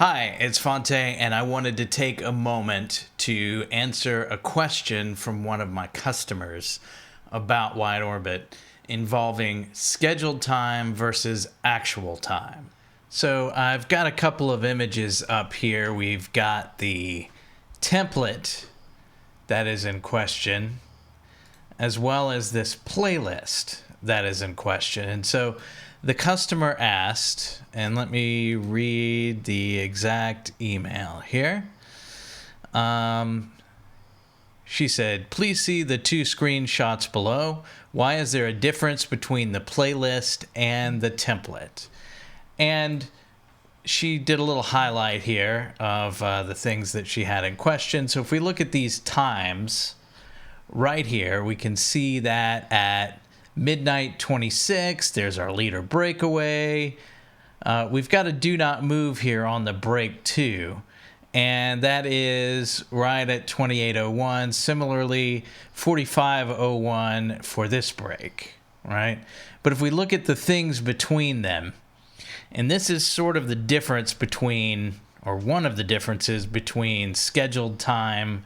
Hi, it's Fonte, and I wanted to take a moment to answer a question from one of my customers about WideOrbit involving scheduled time versus actual time. So I've got a couple of images up here. We've got the template that is in question, as well as this playlist that is in question. And so the customer asked, and let me read the exact email here. She said, please see the two screenshots below. Why is there a difference between the playlist and the template? And she did a little highlight here of the things that she had in question. So if we look at these times right here, we can see that at midnight 26, there's our leader breakaway. We've got a do not move here on the break too, and that is right at 28:01. Similarly, 45:01 for this break, right? But if we look at the things between them, and this is sort of the difference between, or one of the differences between scheduled time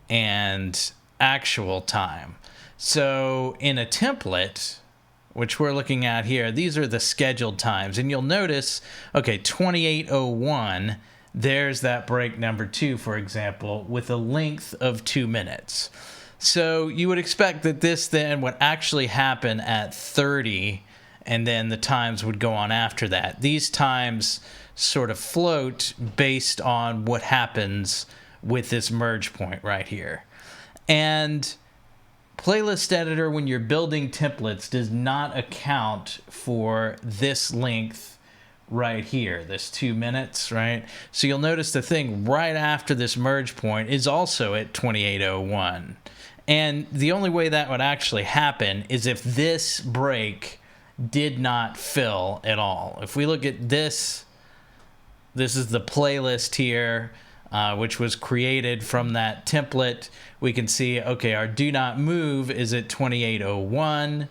and actual time. So in a template, which we're looking at here, these are the scheduled times. And you'll notice, okay, 28:01, there's that break number 2, for example, with a length of 2 minutes. So you would expect that this then would actually happen at 30, and then the times would go on after that. These times sort of float based on what happens with this merge point right here. And Playlist Editor, when you're building templates, does not account for this length right here, this 2 minutes, right? So you'll notice the thing right after this merge point is also at 28:01. And the only way that would actually happen is if this break did not fill at all. If we look at this, this is the playlist here, which was created from that template. We can see, okay, our do not move is at 28:01.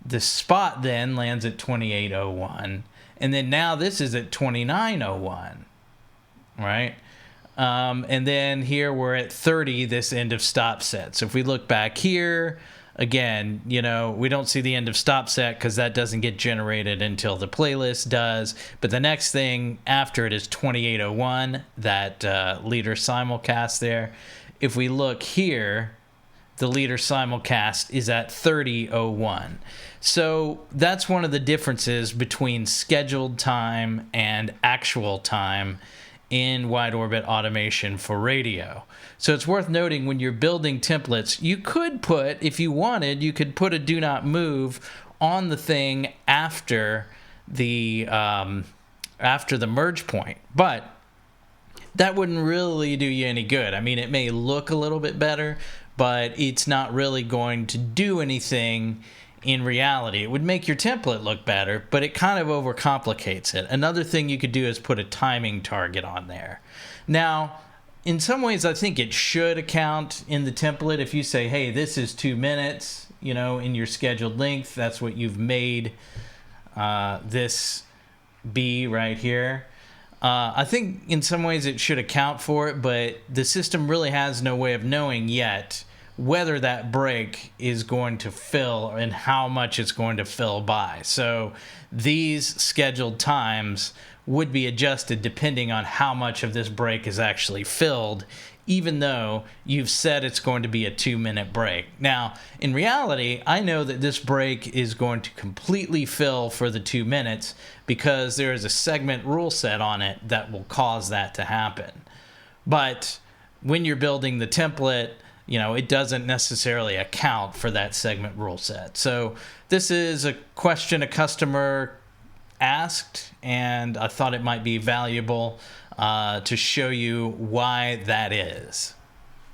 The spot then lands at 28:01. And then now this is at 29:01, right? And then here we're at 30, this end of stop set. So if we look back here, again, you know, we don't see the end of stop set because that doesn't get generated until the playlist does. But the next thing after it is 28:01, that leader simulcast there. If we look here, the leader simulcast is at 30:01. So that's one of the differences between scheduled time and actual time in WideOrbit automation for radio. So it's worth noting when you're building templates, you could put, if you wanted, you could put a do not move on the thing after the merge point, but that wouldn't really do you any good. I mean, it may look a little bit better, but it's not really going to do anything in reality. It would make your template look better, but it kind of overcomplicates it. Another thing you could do is put a timing target on there. Now, in some ways, I think it should account in the template. If you say, hey, this is 2 minutes, you know, in your scheduled length, that's what you've made this be right here. I think in some ways it should account for it, but the system really has no way of knowing yet whether that break is going to fill and how much it's going to fill by. So these scheduled times would be adjusted depending on how much of this break is actually filled, even though you've said it's going to be a 2-minute break. Now, in reality, I know that this break is going to completely fill for the 2 minutes because there is a segment rule set on it that will cause that to happen. But when you're building the template, you know, it doesn't necessarily account for that segment rule set. So this is a question a customer asked, and I thought it might be valuable to show you why that is.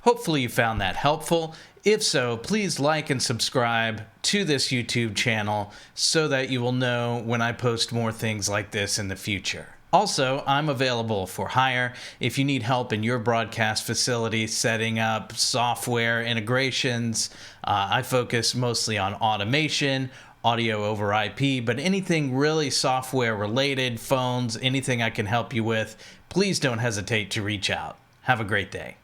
Hopefully you found that helpful. If so, please like and subscribe to this YouTube channel so that you will know when I post more things like this in the future. Also, I'm available for hire if you need help in your broadcast facility setting up software integrations. I focus mostly on automation, audio over IP, but anything really software related, phones, anything I can help you with, please don't hesitate to reach out. Have a great day.